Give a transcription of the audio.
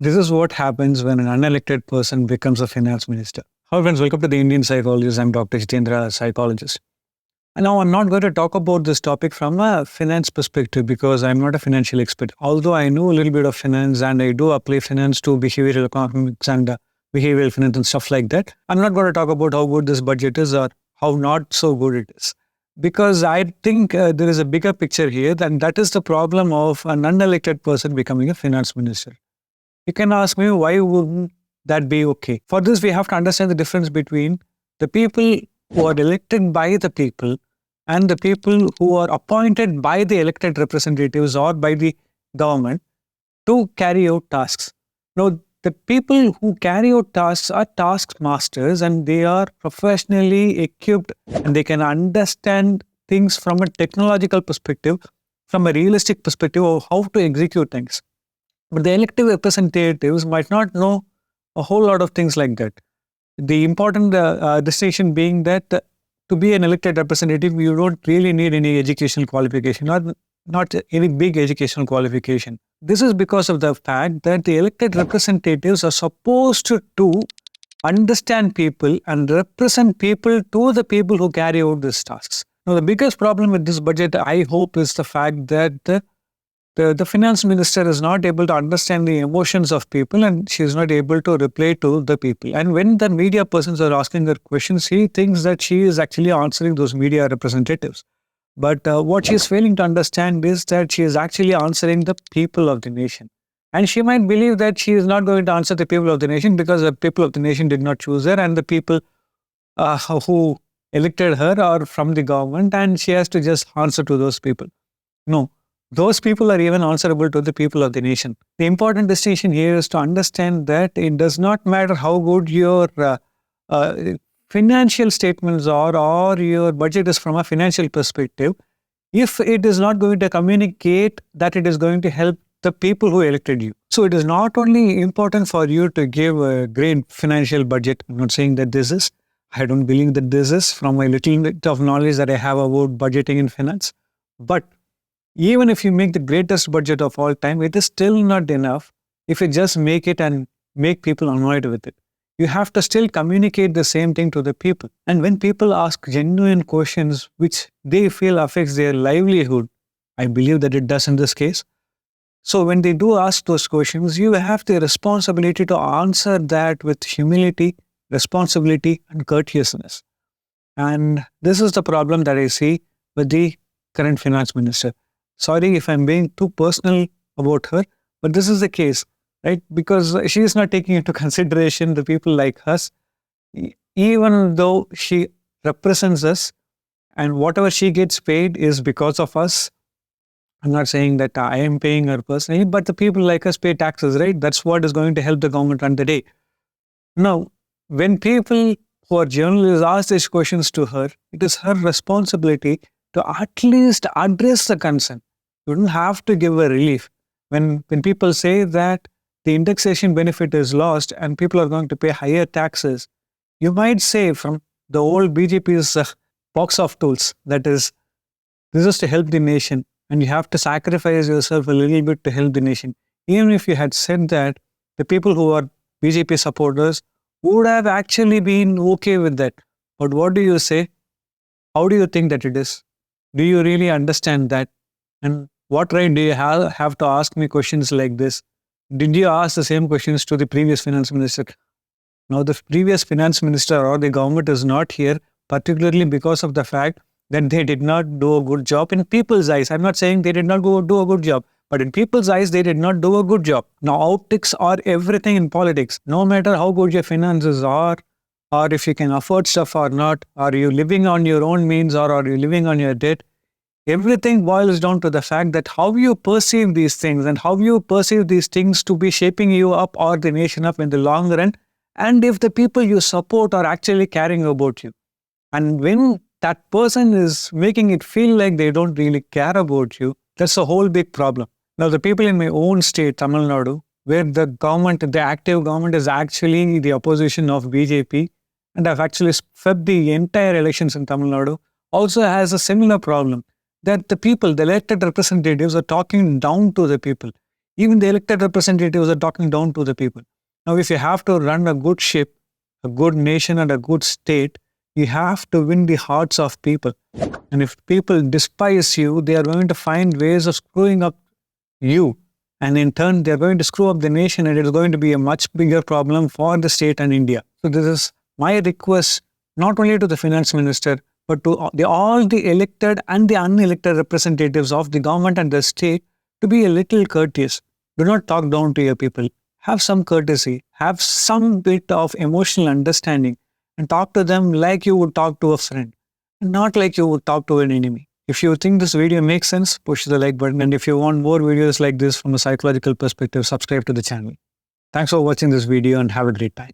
This is what happens when an unelected person becomes a finance minister. Hello, friends. Welcome to the Indian Psychologist. I'm Dr. Jithendra, psychologist. And now I'm not going to talk about this topic from a finance perspective because I'm not a financial expert. Although I know a little bit of finance and I do apply finance to behavioral economics and behavioral finance and stuff like that, I'm not going to talk about how good this budget is or how not so good it is. Because I think there is a bigger picture here, and that is the problem of an unelected person becoming a finance minister. You can ask me, why wouldn't that be okay? For this, we have to understand the difference between the people who are elected by the people and the people who are appointed by the elected representatives or by the government to carry out tasks. Now, the people who carry out tasks are task masters and they are professionally equipped and they can understand things from a technological perspective, from a realistic perspective of how to execute things. But the elected representatives might not know a whole lot of things like that. The important distinction being that to be an elected representative, you don't really need any educational qualification or not any big educational qualification. This is because of the fact that the elected representatives are supposed to understand people and represent people to the people who carry out these tasks. Now, the biggest problem with this budget, I hope, is the fact that the finance minister is not able to understand the emotions of people and she is not able to reply to the people. And when the media persons are asking her questions, she thinks that she is actually answering those media representatives. But what she is failing to understand is that she is actually answering the people of the nation. And she might believe that she is not going to answer the people of the nation because the people of the nation did not choose her and the people who elected her are from the government and she has to just answer to those people. No, those people are even answerable to the people of the nation. The important distinction here is to understand that it does not matter how good your financial statements are or your budget is from a financial perspective. If it is not going to communicate that it is going to help the people who elected you. So it is not only important for you to give a great financial budget. I'm not saying that this is. I don't believe that this is from my little bit of knowledge that I have about budgeting in finance. But even if you make the greatest budget of all time, it is still not enough if you just make it and make people annoyed with it. You have to still communicate the same thing to the people. And when people ask genuine questions which they feel affects their livelihood, I believe that it does in this case. So when they do ask those questions, you have the responsibility to answer that with humility, responsibility, and courteousness. And this is the problem that I see with the current finance minister. Sorry if I'm being too personal about her, but this is the case, right? Because she is not taking into consideration the people like us, even though she represents us and whatever she gets paid is because of us. I'm not saying that I am paying her personally, but the people like us pay taxes, right? That's what is going to help the government run the day. Now, when people who are journalists ask these questions to her, it is her responsibility to at least address the concern. You don't have to give a relief. When people say that the indexation benefit is lost and people are going to pay higher taxes, you might say from the old BJP's box of tools, that is, this is to help the nation and you have to sacrifice yourself a little bit to help the nation. Even if you had said that, the people who are BJP supporters would have actually been okay with that. But what do you say? How do you think that it is? Do you really understand that? And what right do you have to ask me questions like this? Did you ask the same questions to the previous finance minister? Now, the previous finance minister or the government is not here, particularly because of the fact that they did not do a good job in people's eyes. I'm not saying they did not do a good job, but in people's eyes, they did not do a good job. Now, optics are everything in politics. No matter how good your finances are, or if you can afford stuff or not, are you living on your own means or are you living on your debt? Everything boils down to the fact that how you perceive these things and how you perceive these things to be shaping you up or the nation up in the long run, and if the people you support are actually caring about you. And when that person is making it feel like they don't really care about you, that's a whole big problem. Now, the people in my own state, Tamil Nadu, where the government, the active government is actually the opposition of BJP, and have actually swept the entire elections in Tamil Nadu, also has a similar problem that the people, the elected representatives, are talking down to the people. Even the elected representatives are talking down to the people. Now, if you have to run a good ship, a good nation, and a good state, you have to win the hearts of people. And if people despise you, they are going to find ways of screwing up you. And in turn, they're going to screw up the nation, and it is going to be a much bigger problem for the state and India. So this is my request, not only to the finance minister, but to all the elected and the unelected representatives of the government and the state, to be a little courteous. Do not talk down to your people. Have some courtesy. Have some bit of emotional understanding, and talk to them like you would talk to a friend, and not like you would talk to an enemy. If you think this video makes sense, push the like button. And if you want more videos like this from a psychological perspective, subscribe to the channel. Thanks for watching this video and have a great time.